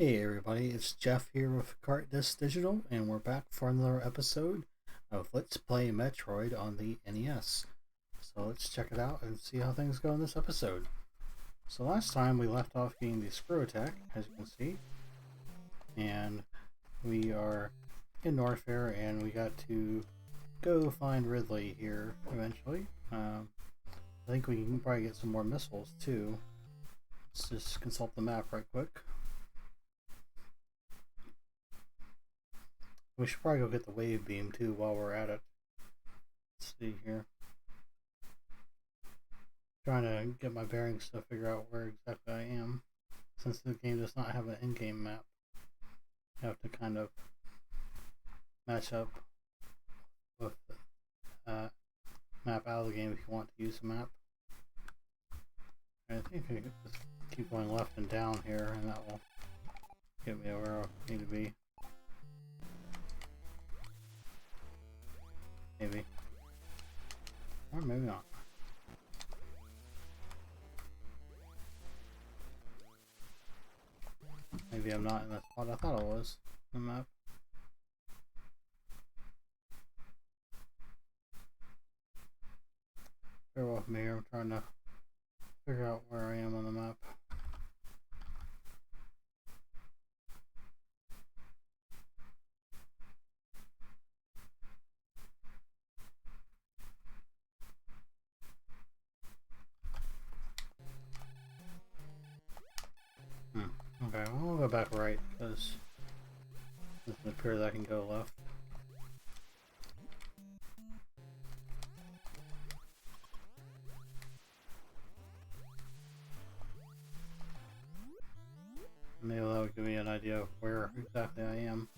Hey everybody, it's Jeff here with Cart Disc Digital, and we're back for another episode of Let's Play Metroid on the NES. So let's check it out and see how things go in this episode. So last time we left off getting the screw attack, as you can see, and we are in Norfair, and we got to go find Ridley here eventually. I think we can probably get some more missiles too. Let's just consult the map right quick. We should probably go get the wave beam too while we're at it. Let's see here. Trying to get my bearings to figure out where exactly I am. Since the game does not have an in-game map, you have to kind of match up with the map out of the game if you want to use the map. I think I can just keep going left and down here, and that will get me where I need to be. Maybe. Or maybe not. Maybe I'm not in the spot I thought I was on the map. Bear with me here, I'm trying to figure out where I am on the map. Okay, well, we'll go back right because it doesn't appear that I can go left. Maybe that would give me an idea of where exactly I am.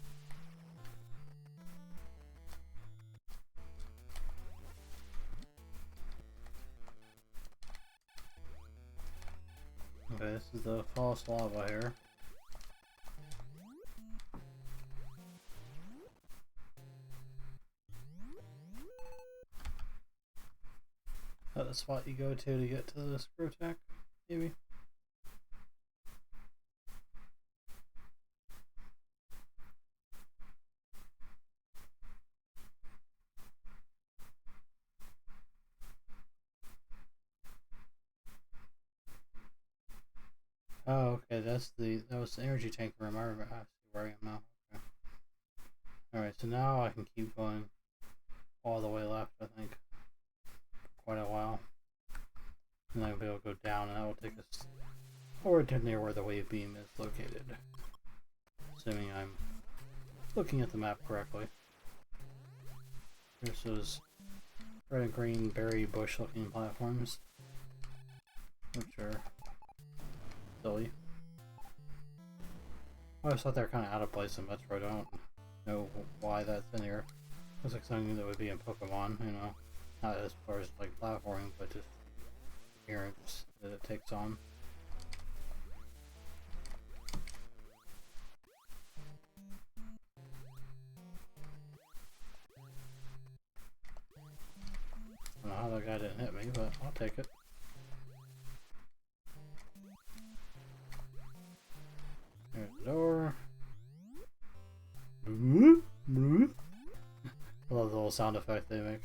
Okay, this is the false lava here. Is that the spot you go to get to the screw attack? Maybe? Oh, okay, that was the energy tank room. I remember. I see where I am now. Okay. Alright, so now I can keep going all the way left, I think, for quite a while. And then I'll be able to go down, and that will take us forward to near where the wave beam is located. Assuming I'm looking at the map correctly. There's those red and green berry bush looking platforms, which are silly. I always thought they were kind of out of place in Metroid. I don't know why that's in here. Looks like something that would be in Pokemon, you know. Not as far as like platforming, but just appearance that it takes on. I don't know how that guy didn't hit me, but I'll take it. There's the door. I love the little sound effect they make.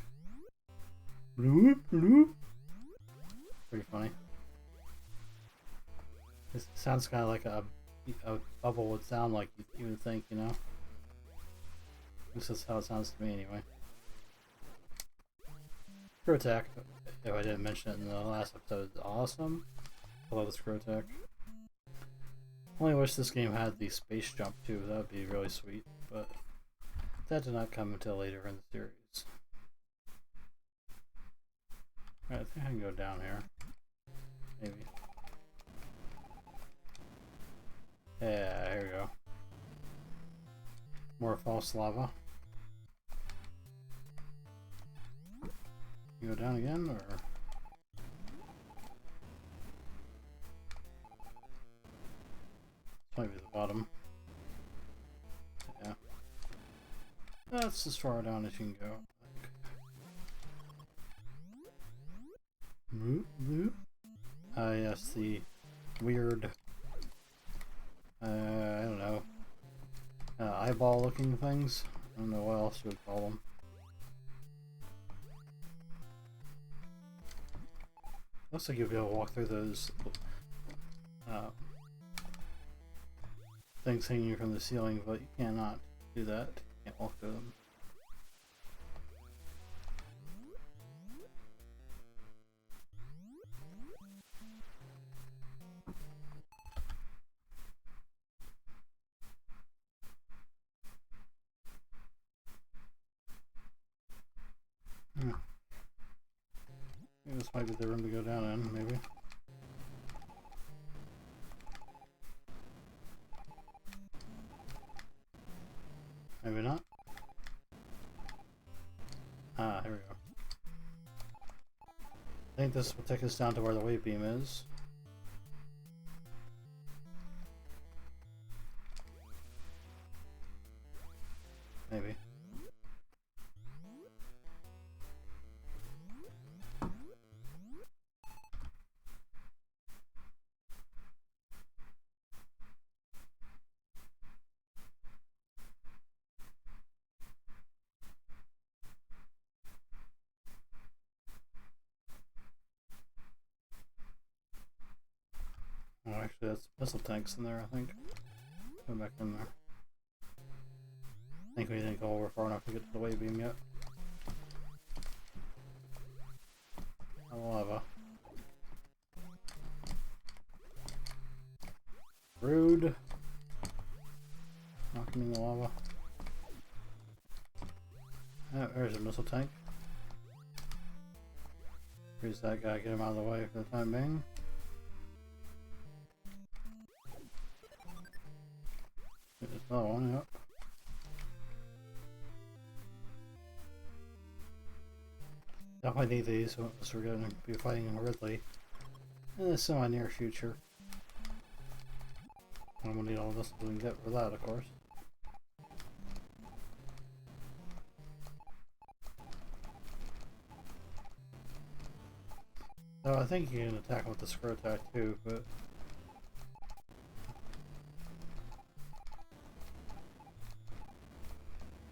Pretty funny. It sounds kind of like a bubble would sound like you would think, you know? This is how it sounds to me anyway. Screw attack, if I didn't mention it in the last episode, is awesome. I love the screw attack. Only wish this game had the space jump too, that would be really sweet, but that did not come until later in the series. Alright, I think I can go down here. Maybe. Yeah, here we go. More false lava. You go down again, or? This might be the bottom. Yeah. That's as far down as you can go. Yes, the weird, I don't eyeball looking things. I don't know what else you would call them. Looks like you'll be able to walk through those things hanging from the ceiling, but you cannot do that. You can't walk through them. This might be the room to go down in, maybe. Maybe not. Ah, here we go. I think this will take us down to where the wave beam is. Maybe. Oh, actually, that's missile tanks in there, I think. Go back in there. I think we didn't go over far enough to get to the wave beam yet. Lava. Rude. Knocking in the lava. Oh, there's a missile tank. Freeze that guy, get him out of the way for the time being. There's another one, yep. Definitely need these, so we're going to be fighting Ridley in the semi-near future. I'm going to need all this we can get for that, of course. So I think you can attack him with the screw attack too, but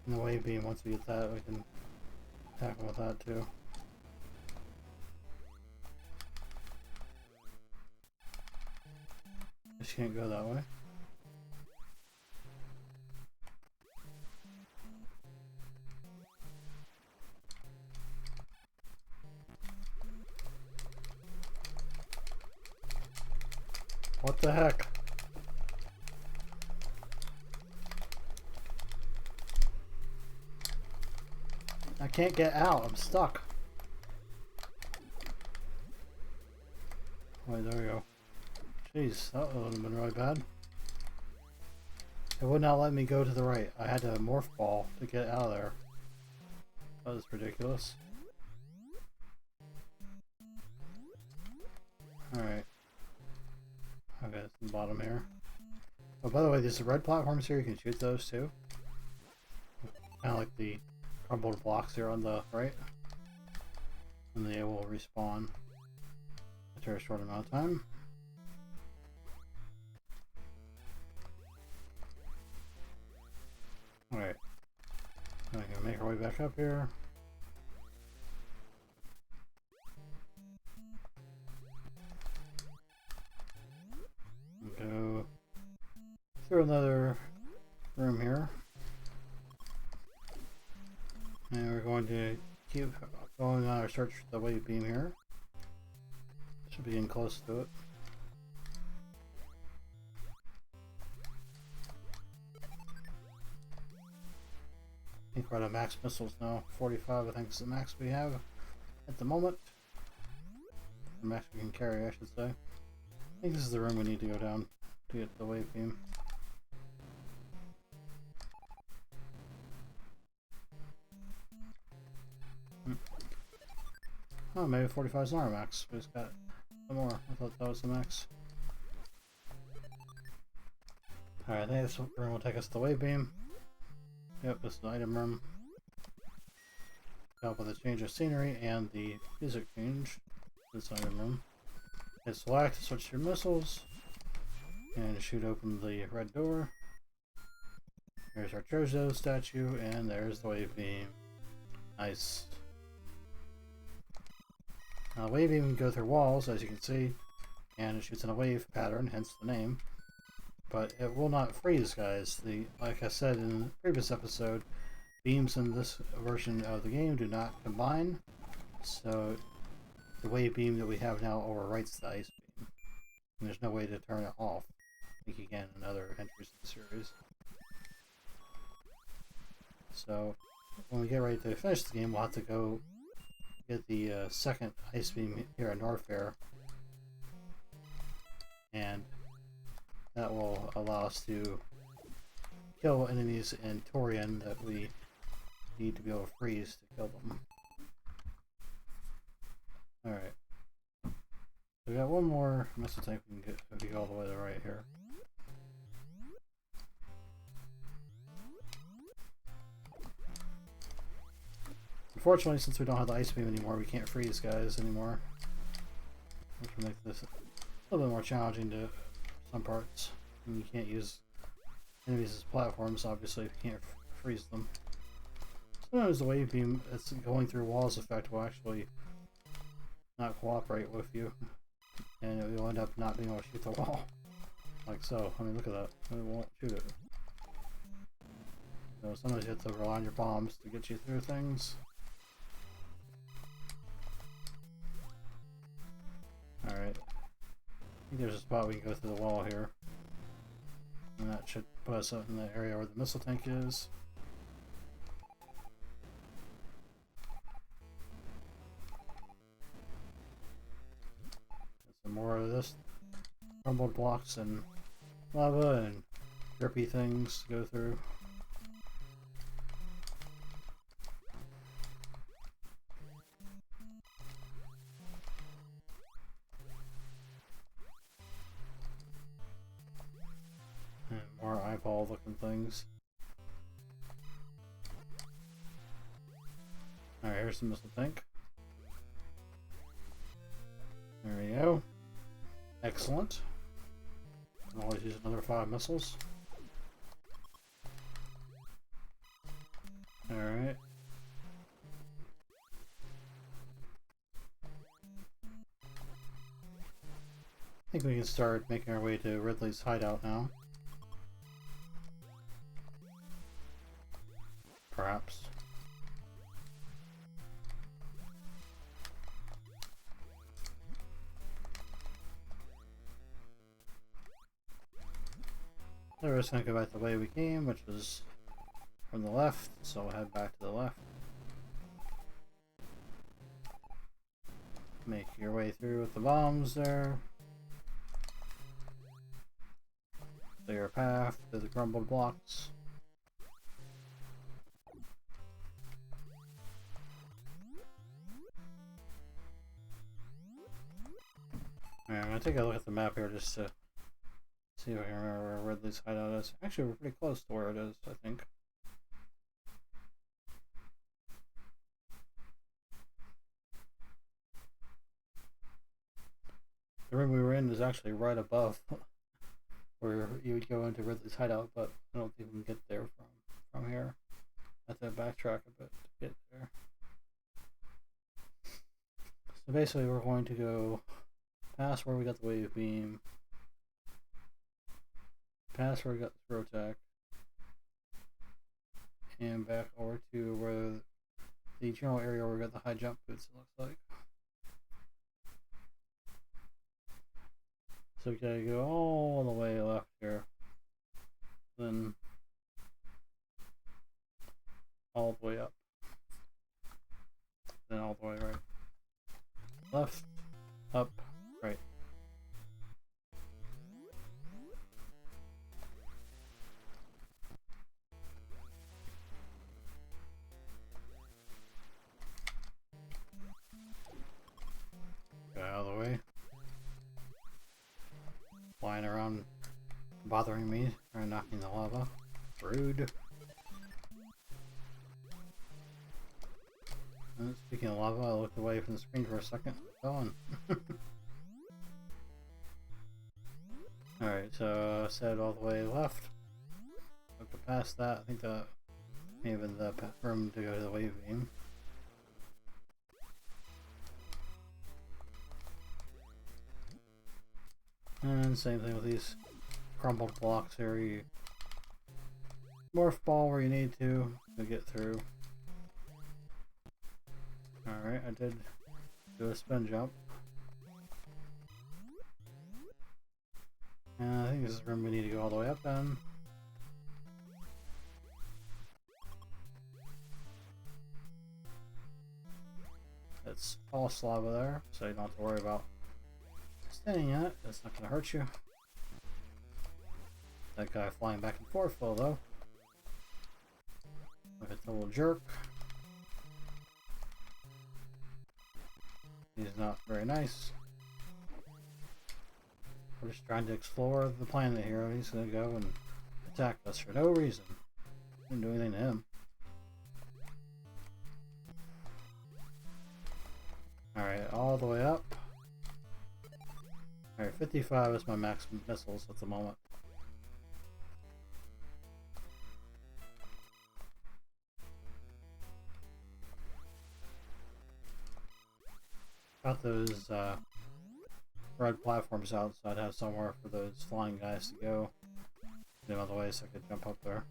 in the wave beam, once we get that, we can attack him with that too. Just can't go that way. What the heck? I can't get out. I'm stuck. Wait, there we go. Jeez, that would have been really bad. It would not let me go to the right. I had to morph ball to get out of there. That was ridiculous. Alright. Okay, it's the bottom here. Oh, by the way, there's the red platforms here. You can shoot those too. Kind of like the crumbled blocks here on the right. And they will respawn after a short amount of time. Alright. Now we can make our way back up here. Go through another room here. And we're going to keep going on our search for the wave beam here. Should be getting close to it. I think we're at max missiles now. 45 I think is the max we have at the moment. The max we can carry, I should say. I think this is the room we need to go down to get the wave beam. Oh, maybe 45 is not our max. We just got some more. I thought that was the max. Alright, I think this room will take us to the wave beam. Yep, this is the item room. Help with the change of scenery and the music change. This item room. Hit select to switch your missiles and shoot open the red door. There's our Trojo statue, and there's the wave beam. Nice. Now, wave beam can go through walls, as you can see, and it shoots in a wave pattern, hence the name. But it will not freeze, guys. Like I said in the previous episode, beams in this version of the game do not combine, so the wave beam that we have now overwrites the ice beam. And there's no way to turn it off, like you can in other entries in the series. So, when we get ready to finish the game, we'll have to go get the second ice beam here at Norfair. And that will allow us to kill enemies in Torian that we need to be able to freeze to kill them. Alright. We got one more missile tank we can get if we go all the way to the right here. Unfortunately, since we don't have the ice beam anymore, we can't freeze guys anymore. Which will make this a little bit more challenging to some parts. And you can't use enemies as platforms, obviously, if you can't freeze them. Sometimes the wave beam that's going through walls effect will actually not cooperate with you, and you'll end up not being able to shoot the wall. Like so. I mean, look at that. It won't shoot it. So sometimes you have to rely on your bombs to get you through things. Alright. I think there's a spot we can go through the wall here. And that should put us up in the area where the missile tank is. Get some more of this crumbled blocks and lava and drippy things to go through. More eyeball looking things. Alright, here's the missile tank. There we go. Excellent. I'll always use another 5 missiles. Alright. I think we can start making our way to Ridley's hideout now. Perhaps. So we're just going to go back the way we came, which was from the left, so we'll head back to the left. Make your way through with the bombs there. Clear a path to the crumbled blocks. Alright, I'm going to take a look at the map here just to see if I can remember where Ridley's hideout is. Actually, we're pretty close to where it is, I think. The room we were in is actually right above where you would go into Ridley's hideout, but I don't think we can get there from here. I have to backtrack a bit to get there. So basically we're going to go past where we got the wave beam, past where we got the throw tack, and back over to where the general area where we got the high jump boots, it looks like. So we gotta go all the way left here, then all the way up, then all the way right. Left, up, right. Get out of the way. Flying around, bothering me, or knocking the lava. Rude. And speaking of lava, I looked away from the screen for a second. Gone. Alright, so I said all the way left. get past that. I think that may have been the room to go to the wave beam. And same thing with these crumbled blocks here. You morph ball where you need to get through. Alright, I did do a spin jump. And I think this is the room we need to go all the way up in. It's all lava there, so you don't have to worry about standing in it. It's not going to hurt you. That guy flying back and forth though. Look at the little jerk. He's not very nice. We're just trying to explore the planet here. He's going to go and attack us for no reason. Didn't do anything to him. Alright, all the way up. Alright, 55 is my max missiles at the moment. Got those red platforms out, so I'd have somewhere for those flying guys to go. Get them out of the way so I could jump up there.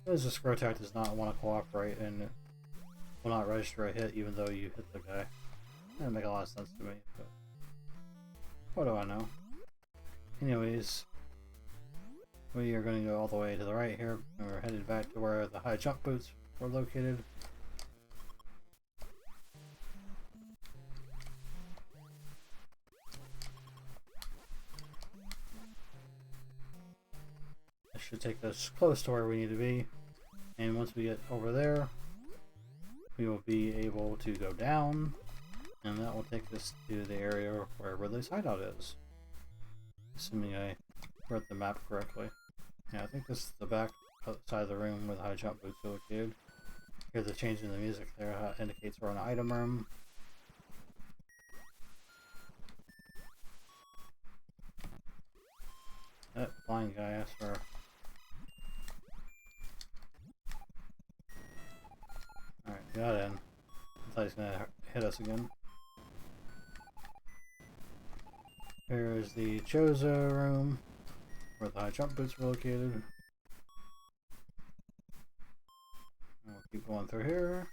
Because the scroll attack does not want to cooperate and it will not register a hit even though you hit the guy. That doesn't make a lot of sense to me, but what do I know? Anyways, we are going to go all the way to the right here, and we're headed back to where the high jump boots were located. This should take us close to where we need to be, and once we get over there, we will be able to go down, and that will take us to the area where Ridley's hideout is. Assuming I read the map correctly. Yeah, I think this is the back side of the room where the high jump boots are located. Hear the change in the music there indicates we're in an item room. That blind guy asked for. Alright, got in. I thought he was gonna hit us again. Here's the Chozo room, where the high jump boots were located. And we'll keep going through here.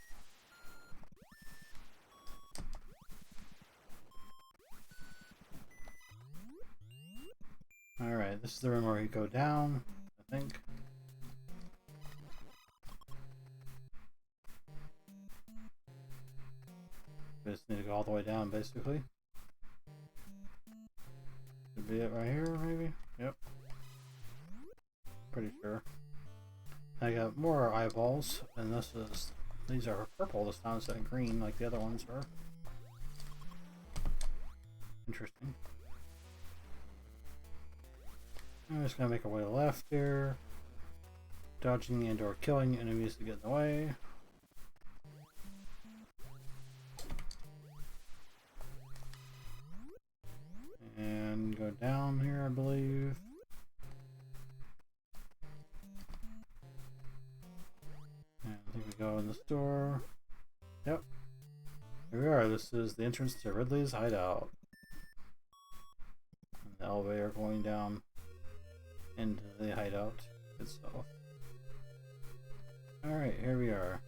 Alright, this is the room where you go down, I think. We just need to go all the way down, basically. Should be it right here, maybe? Yep. Pretty sure. I got more eyeballs, and these are purple this time instead of green like the other ones are. Interesting. I'm just gonna make our way left here. Dodging and or killing enemies to get in the way. And go down here, I believe. And I think we go in the store. Yep. Here we are. This is the entrance to Ridley's hideout. And the elevator going down into the hideout itself. Alright, here we are.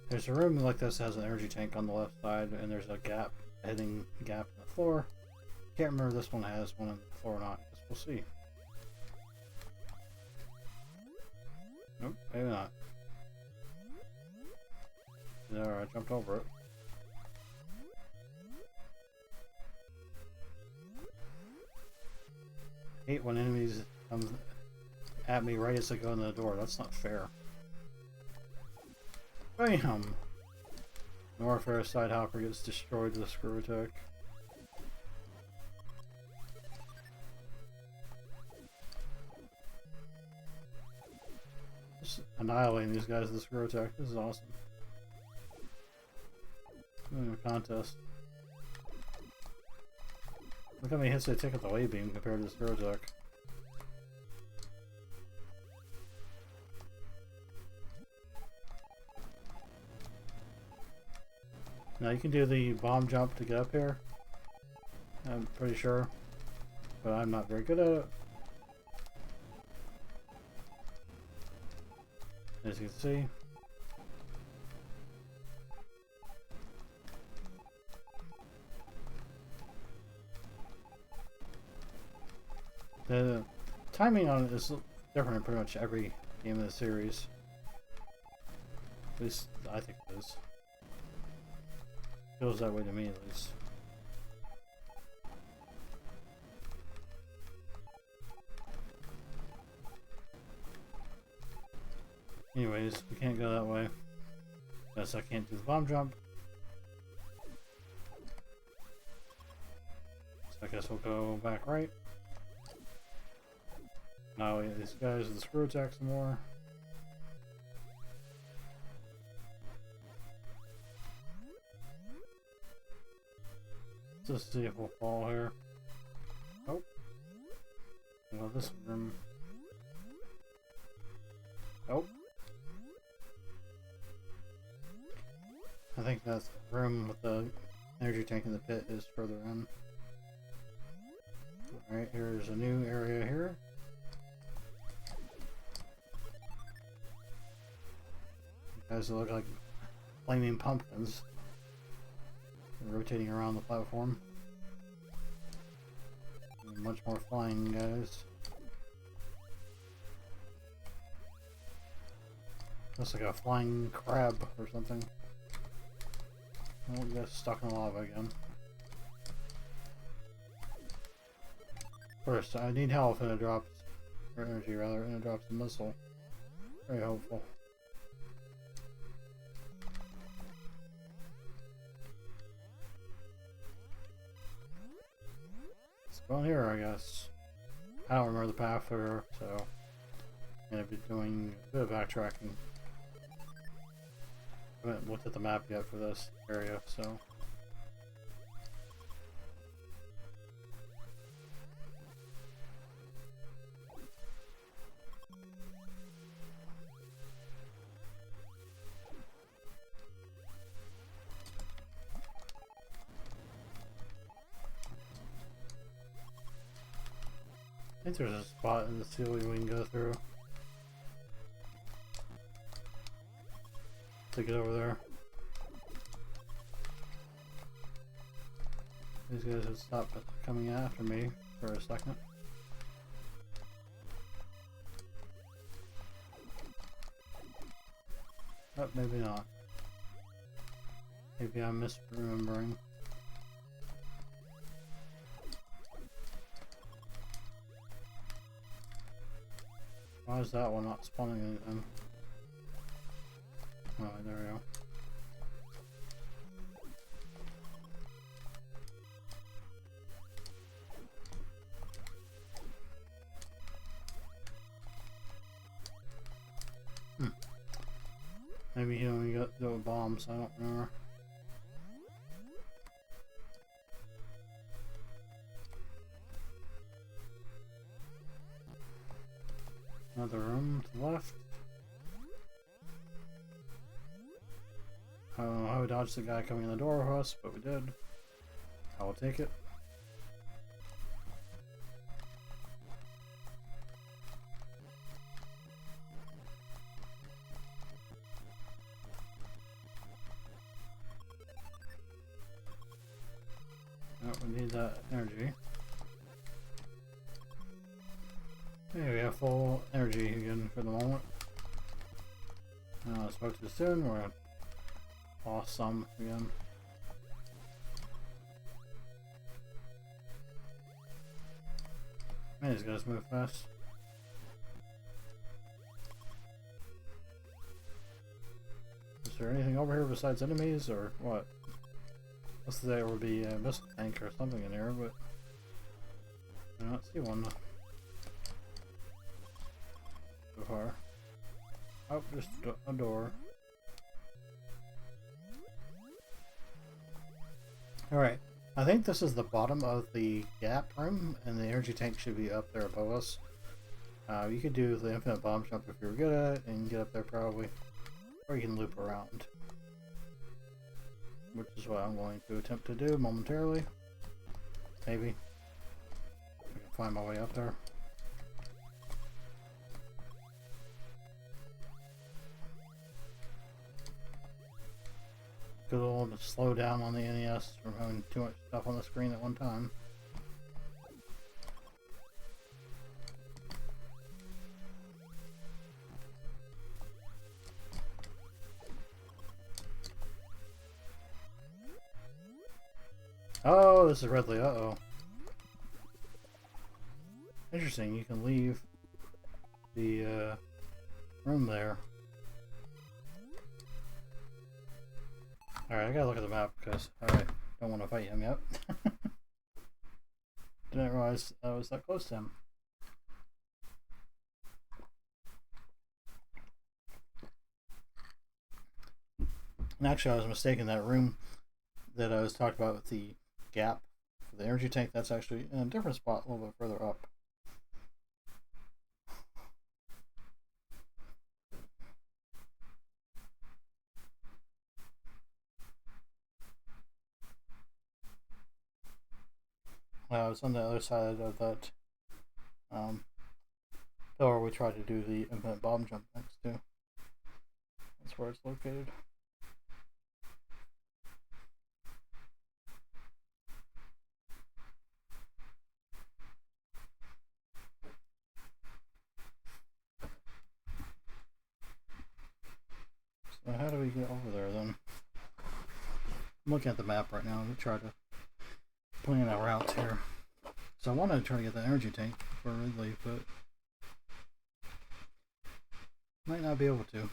There's a room like this that has an energy tank on the left side, and there's a hidden gap in the floor. Can't remember if this one has one on the floor or not. Guess we'll see. Nope, maybe not. There, I jumped over it. Hate when enemies come at me right as I go in the door. That's not fair. Bam! Norfair side hopper gets destroyed with a screw attack. annihilating these guys with this screw attack. This is awesome. Doing a contest. Look how many hits they take at the wave beam compared to the screw attack. Now you can do the bomb jump to get up here. I'm pretty sure. But I'm not very good at it. As you can see. The timing on it is different in pretty much every game of the series. At least I think it is. Feels that way to me at least. Anyways, we can't go that way. Guess I can't do the bomb jump. So I guess we'll go back right. Now we hit these guys with the screw attack some more. Just see if we'll fall here. Oh. Well, this room. Oh. I think that room with the energy tank in the pit is further in. Alright, here's a new area here. Guys that look like flaming pumpkins. They're rotating around the platform. And much more flying guys. Looks like a flying crab or something. Oh, we got stuck in the lava again. First, I need health and it drops, or energy rather, and it drops the missile. Very helpful. Let's go in here, I guess. I don't remember the path here, so I'm gonna be doing a bit of backtracking. I haven't looked at the map yet for this area, so. I think there's a spot in the ceiling we can go through to get over there. These guys have stopped coming after me for a second. Oh, maybe not. Maybe I'm misremembering. Why is that one not spawning anything? Oh, there we go. Maybe he only got the bombs, I don't remember. Another room to the left. I don't know how we dodged the guy coming in the door with us, but we did. I will take it. Oh, we need that energy. Okay, we have full energy again for the moment. I spoke too soon, we're gonna lost some again. Man, these guys move fast. Is there anything over here besides enemies, or what? Unless there would be a missile tank or something in here, but I don't see one so far. Oh, just a door. Alright, I think this is the bottom of the gap room, and the energy tank should be up there above us. You could do the infinite bomb jump if you were good at it, and get up there probably. Or you can loop around. Which is what I'm going to attempt to do momentarily. Maybe. I can find my way up there. Good old slow down on the NES from having too much stuff on the screen at one time. Oh, this is Ridley. Uh-oh. Interesting, you can leave the room there. Alright, I gotta look at the map because I don't want to fight him yet. Didn't realize I was that close to him. And actually, I was mistaken. That room that I was talking about with the gap for the energy tank, that's actually in a different spot a little bit further up. It's on the other side of that pillar we tried to do the infinite bomb jump next to. That's where it's located. So how do we get over there then? I'm looking at the map right now to try to plan our routes here. So I wanted to try to get the energy tank for Ridley, but might not be able to.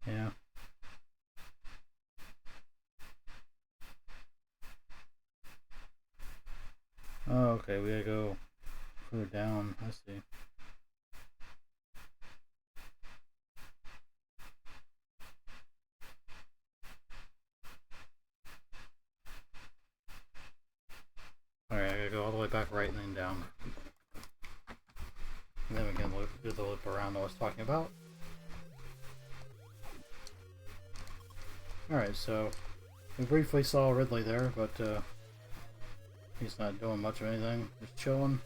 Yeah. Oh, okay, we gotta go further down. I see. Alright, I gotta go all the way back right and then down. And then we can do the loop around I was talking about. Alright, so we briefly saw Ridley there, but he's not doing much of anything, just chilling.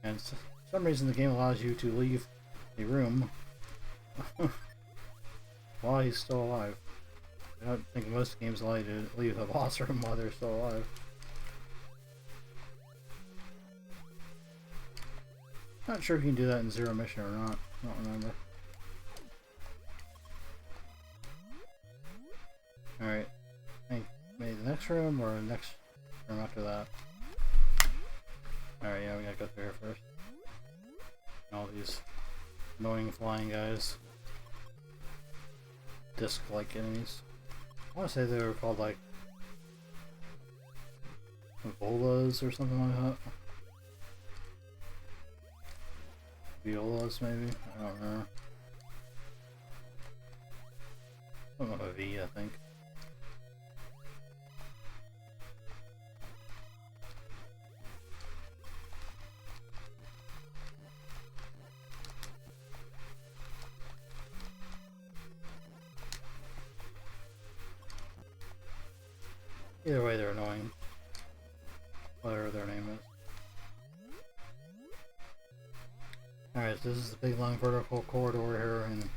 And for some reason the game allows you to leave the room while he's still alive. I don't think most games allow you to leave the boss room while they're still alive. Not sure if you can do that in Zero Mission or not. I don't remember. Alright. Maybe the next room or the next room after that. Alright, yeah, we gotta go through here first. And all these annoying flying guys. Disc-like enemies. I want to say they were called like Volas or something like that. Violas, maybe? I don't remember. Something with a V, I think. Either way, they're annoying. Whatever their name is. Alright, so this is the big long vertical corridor here, and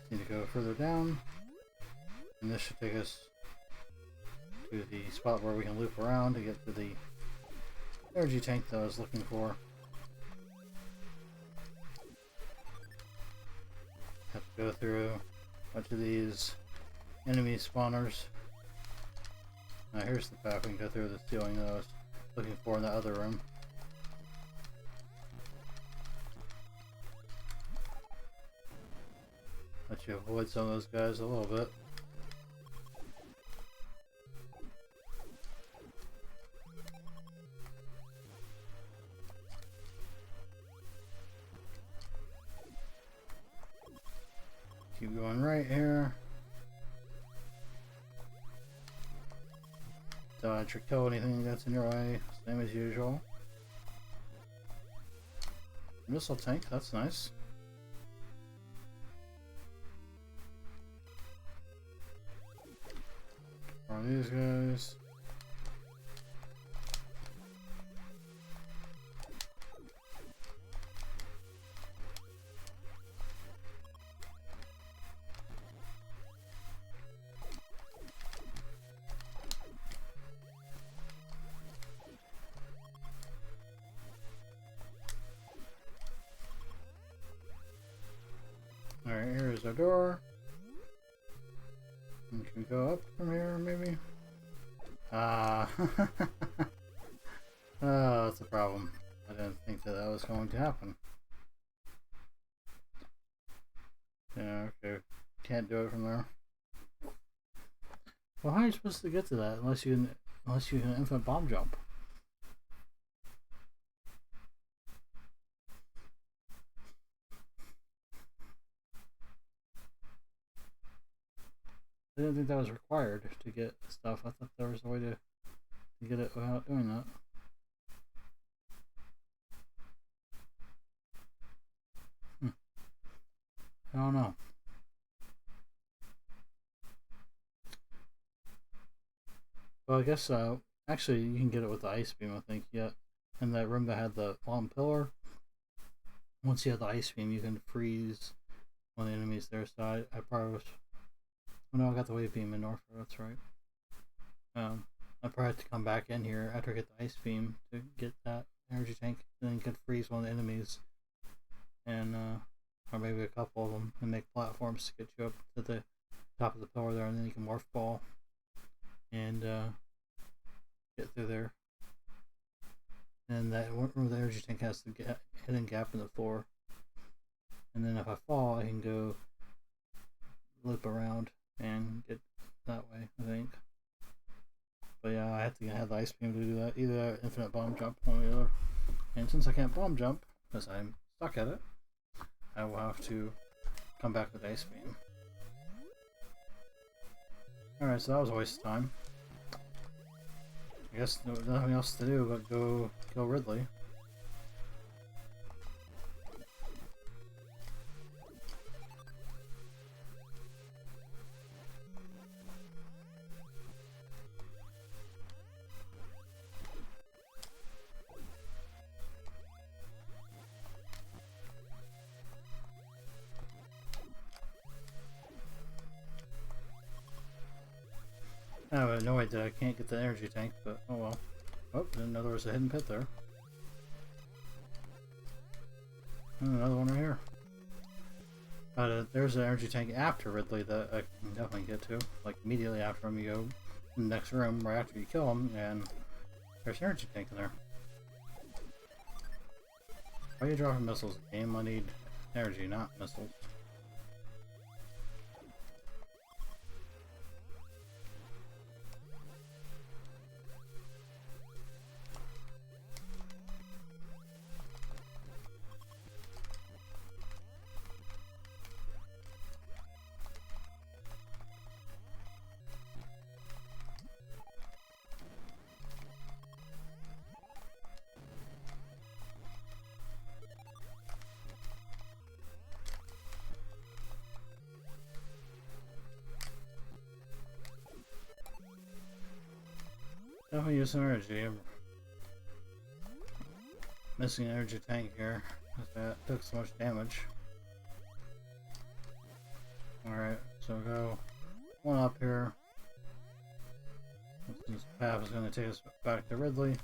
need to go further down. And this should take us to the spot where we can loop around to get to the energy tank that I was looking for. Have to go through a bunch of these enemy spawners. Now here's the path we can go through the ceiling that I was looking for in the other room. Let you avoid some of those guys a little bit. Keep going right here. Dodge or kill anything that's in your way, same as usual. Missile tank, that's nice. Are these guys? Alright, here's our door. We can go up from here, maybe? Ah. Oh, that's a problem. I didn't think that that was going to happen. Yeah, okay. Can't do it from there. Well, how are you supposed to get to that unless you can infinite bomb jump? I didn't think that was required to get stuff. I thought there was a way to get it without doing that. I don't know. Well, I guess actually you can get it with the ice beam, I think, yeah. In that room that had the long pillar, once you have the ice beam, you can freeze one of the enemies there. So I probably was... Oh no, I got the wave beam in Norfair, that's right. I probably have to come back in here after I get the ice beam to get that energy tank, and then you can freeze one of the enemies, and or maybe a couple of them, and make platforms to get you up to the top of the pillar there, and then you can morph ball and get through there. And that where the energy tank has the hidden gap in the floor, and then if I fall, I can go loop around and get that way, I think. But yeah, I have to have the ice beam to do that. Either infinite bomb jump, one or the other. And since I can't bomb jump, because I'm stuck at it, I will have to come back with the ice beam. Alright, so that was a waste of time. I guess nothing else to do but go kill Ridley. I'm annoyed that I can't get the energy tank, but oh well. Oh, didn't know there was a hidden pit there. And another one right here. But there's an energy tank after Ridley that I can definitely get to. Like immediately after him, you go in the next room right after you kill him, and there's an energy tank in there. Why are you dropping missiles? Game, I need energy, not missiles. Definitely use some energy. I'm missing an energy tank here. That took so much damage. Alright, so go one up here. This path is going to take us back to Ridley.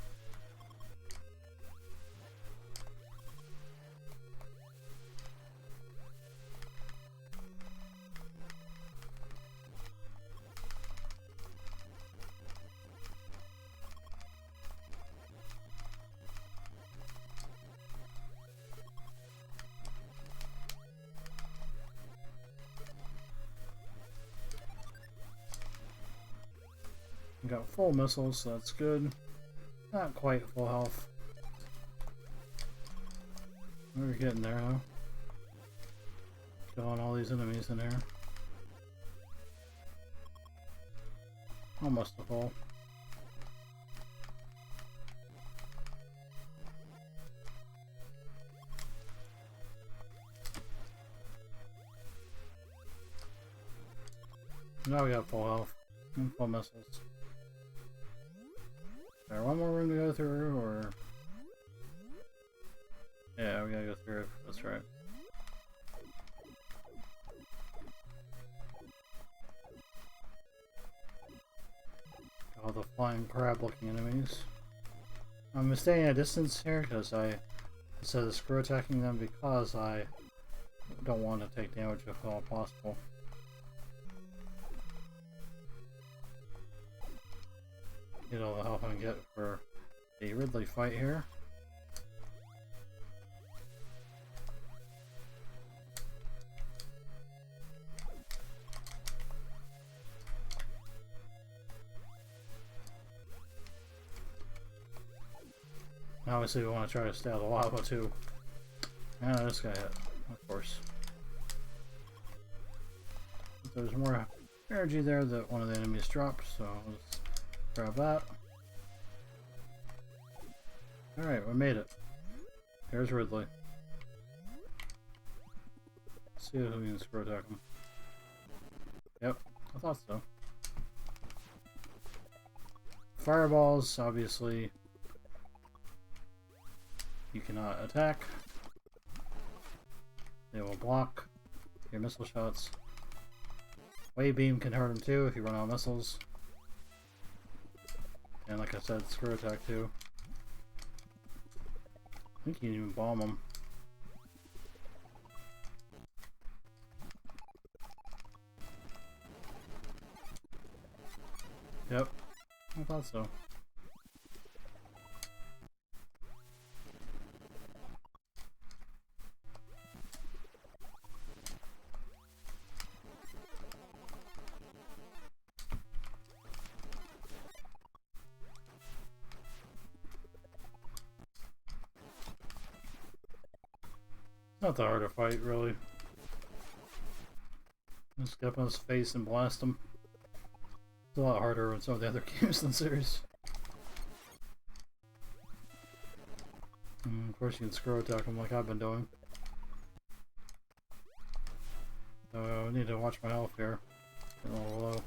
got full missiles, so that's good. Not quite full health. We're getting there, though. Killing all these enemies in here. Almost a full. Now we got full health and full missiles. Is there one more room to go through, or? Yeah, we gotta go through it. That's right. All the flying crab-looking enemies. I'm staying at a distance here because instead of screw attacking them, because I don't want to take damage if at all possible. Get all the help I can get for the Ridley fight here. Obviously we want to try to stay out of the lava too. And this guy hit, of course. But there's more energy there that one of the enemies dropped, so let's grab that. Alright, we made it. Here's Ridley. Let's see if we can screw attack him. Yep, I thought so. Fireballs, obviously, you cannot attack. They will block your missile shots. Wave beam can hurt them too if you run out of missiles. And like I said, screw attack too. I think you can even bomb them. Yep, I thought so. Not that hard to fight, really. Just get up on his face and blast him. It's a lot harder than some of the other games in the series. And of course you can screw attack him like I've been doing. So I need to watch my health here. Getting a little low.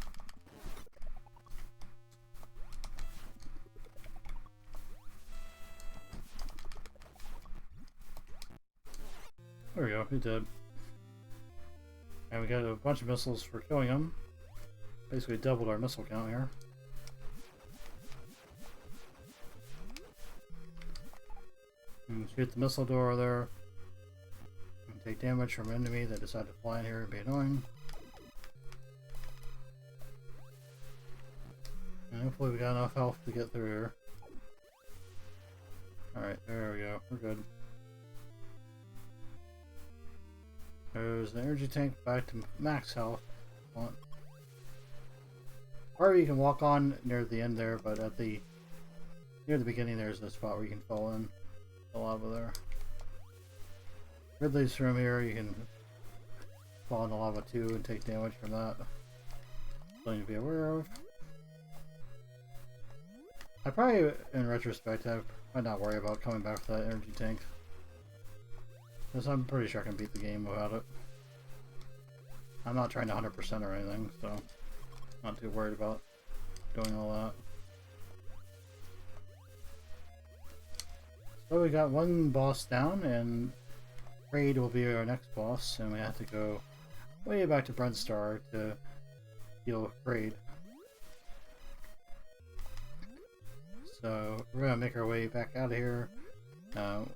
There we go, he did. And we got a bunch of missiles for killing him. Basically doubled our missile count here. And shoot the missile door there. And take damage from an enemy that decided to fly in here and be annoying. And hopefully we got enough health to get through here. Alright, there we go. We're good. There's the energy tank back to max health. Or you can walk on near the end there, but at near the beginning there's a spot where you can fall in the lava there. Ridley's room here, you can fall in the lava too and take damage from that. Something to be aware of. I probably, in retrospect, I might not worry about coming back to that energy tank. Because I'm pretty sure I can beat the game without it. I'm not trying to 100% or anything, so not too worried about doing all that. So we got one boss down, and Raid will be our next boss, and we have to go way back to Brennstar to deal with Raid. So we're gonna make our way back out of here.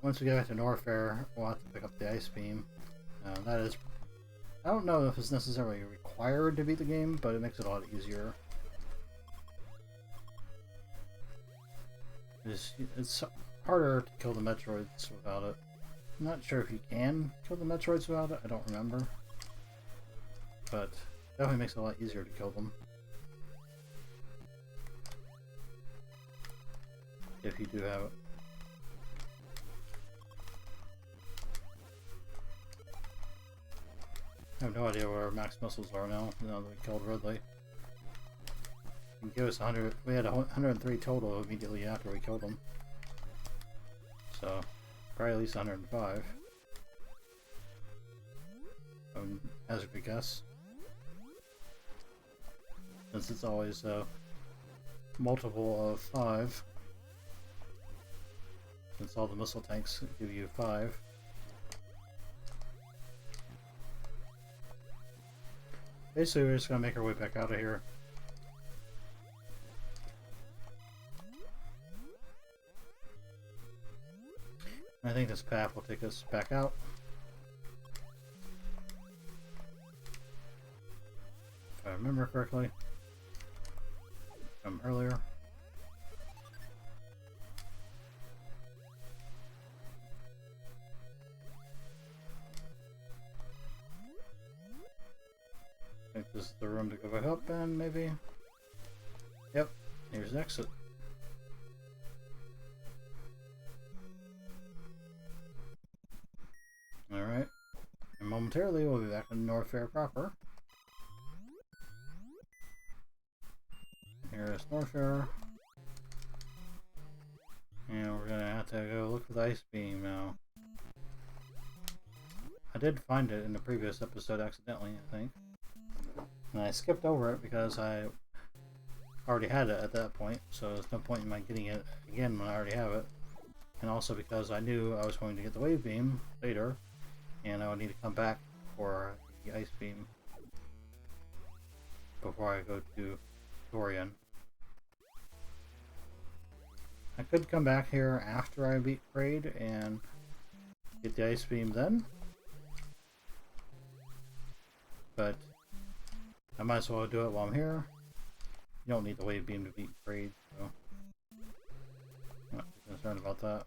Once we get back to Norfair, we'll have to pick up the Ice Beam. That is, I don't know if it's necessarily required to beat the game, but it makes it a lot easier. It's harder to kill the Metroids without it. I'm not sure if you can kill the Metroids without it, I don't remember. But definitely makes it a lot easier to kill them. if you do have it. I have no idea where our max missiles are now that we killed Ridley. He gave us 100. We had 103 total immediately after we killed him. So, probably at least 105. Hazard a guess. Since it's always a multiple of 5. Since all the missile tanks give you 5. Basically, we're just gonna make our way back out of here. I think this path will take us back out. If I remember correctly from earlier. I think this is the room to go back up in, maybe. Yep, here's the exit. Alright, and momentarily we'll be back in Norfair proper. Here's Norfair. And we're gonna have to go look for the ice beam now. I did find it in the previous episode accidentally, I think. And I skipped over it because I already had it at that point, so there's no point in my getting it again when I already have it. And also because I knew I was going to get the wave beam later, and I would need to come back for the ice beam before I go to Dorian. I could come back here after I beat Raid and get the ice beam then, but I might as well do it while I'm here. You don't need the wave beam to beat Raid, so I'm not too concerned about that.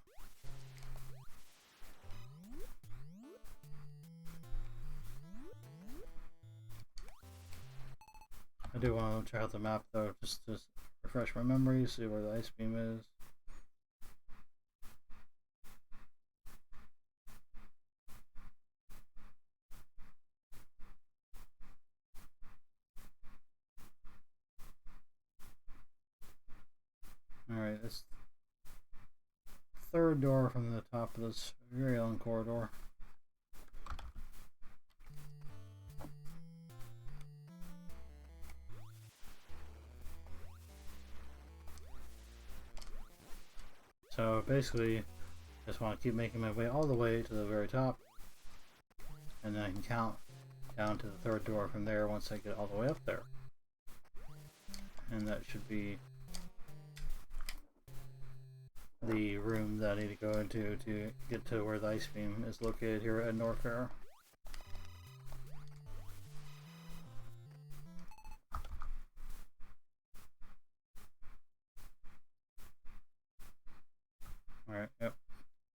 I do want to check out the map though, just to refresh my memory, see where the ice beam is. Alright, it's third door from the top of this very long corridor. So basically, just want to keep making my way all the way to the very top, and then I can count down to the third door from there once I get all the way up there. And that should be the room that I need to go into to get to where the ice beam is located here at Norfair. Alright, yep.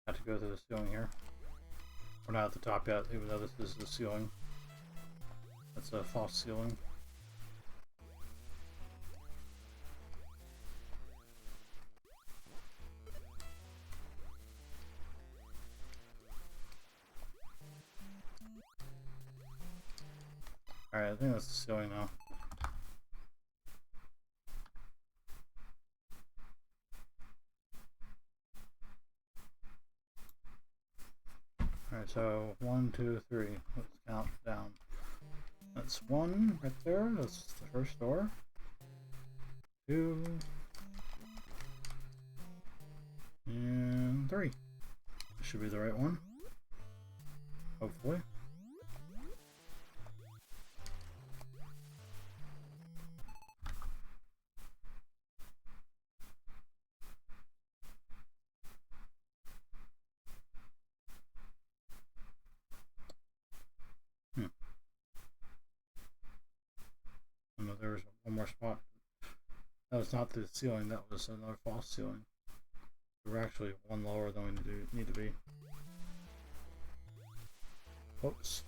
Have to go through the ceiling here. We're not at the top yet, even though this is the ceiling. That's a false ceiling. Alright, I think that's the ceiling now. Alright, so 1, 2, 3. Let's count down. That's 1 right there. That's the first door. 2. And 3. Should be the right one. Hopefully. There was one more spot. That was not the ceiling, that was another false ceiling. We're actually one lower than we need to be. Oops.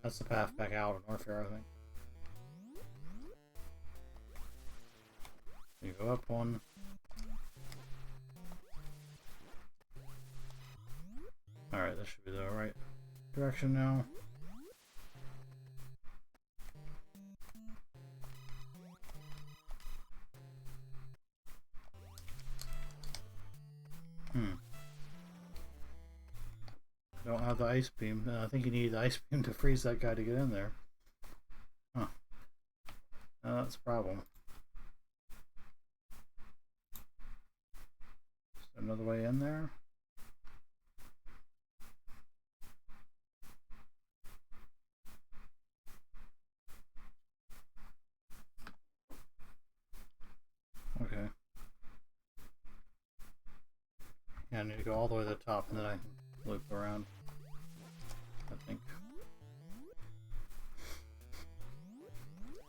That's the path back out of Norfair, I think. You go up one, this should be the right direction now. I don't have the ice beam. I think you need the ice beam to freeze that guy to get in there. Huh. That's a problem. Is there another way in there? Okay. Yeah, I need to go all the way to the top and then I can loop around, I think.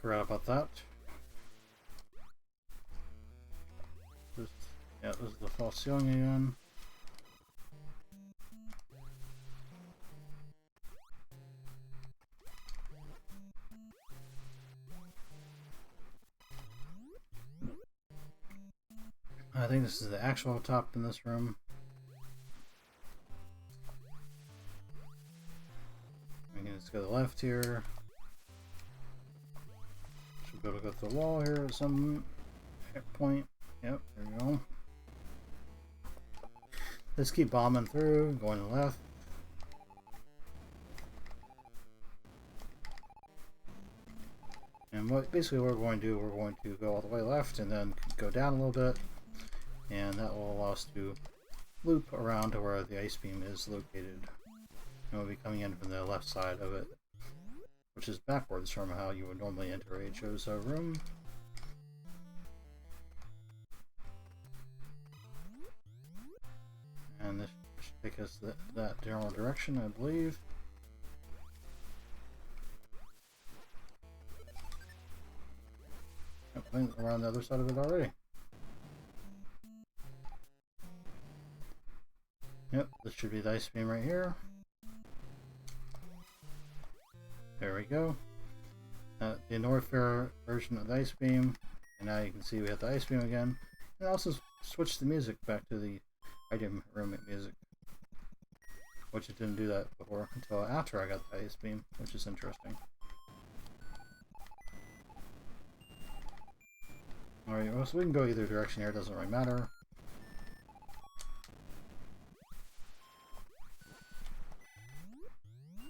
Forgot about that. Yeah, this is the false ceiling again. I think this is the actual top in this room. We can just go to the left here. Should be able to go to the wall here at some point. Yep, there we go. Let's keep bombing through, going to the left. And basically what we're going to do, we're going to go all the way left and then go down a little bit. And that will allow us to loop around to where the ice beam is located. And we'll be coming in from the left side of it, which is backwards from how you would normally enter a Chozo room. And this should take us that general direction, I believe. I've been around the other side of it already. Yep, this should be the ice beam right here. There we go. The Norfair version of the ice beam. And now you can see we have the ice beam again. And also switch the music back to the item room music. Which it didn't do that before until after I got the ice beam, which is interesting. Alright, well, so we can go either direction here, it doesn't really matter.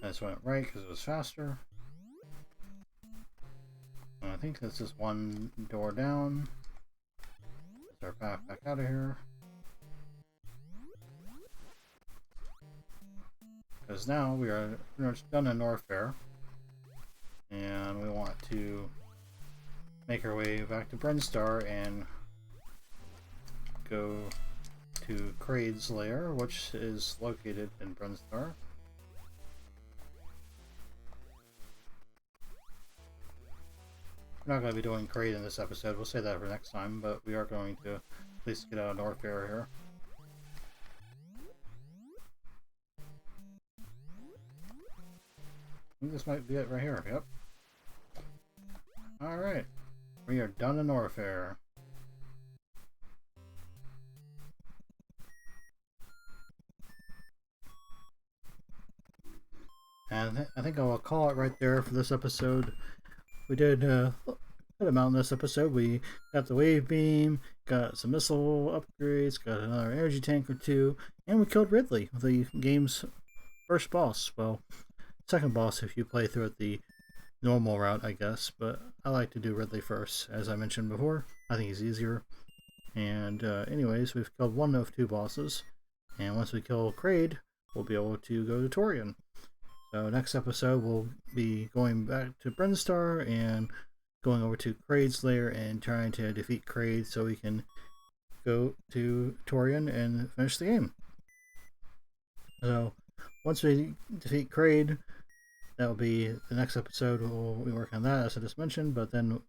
I just went right because it was faster. And I think this is one door down. Let's our path back out of here. Because now we are pretty much done in Norfair. And we want to make our way back to Brinstar and go to Kraid's Lair, which is located in Brinstar. We're not going to be doing Kraid in this episode, we'll say that for next time, but we are going to at least get out of Norfair here. I think this might be it right here, yep. Alright, we are done in Norfair. And I think I will call it right there for this episode. We did a good amount in this episode. We got the wave beam, got some missile upgrades, got another energy tank or two, and we killed Ridley, the game's first boss. Well, second boss if you play through it the normal route, I guess, but I like to do Ridley first, as I mentioned before. I think he's easier. And anyways, we've killed one of two bosses, and once we kill Kraid, we'll be able to go to Torian. So next episode we'll be going back to Brinstar and going over to Kraid's Lair and trying to defeat Kraid so we can go to Torian and finish the game. So once we defeat Kraid, that will be the next episode. We'll be working on that, as I just mentioned, but then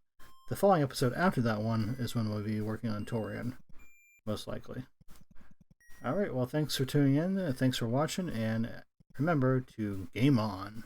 the following episode after that one is when we'll be working on Torian, most likely. Alright, well, thanks for tuning in, thanks for watching, and remember to game on.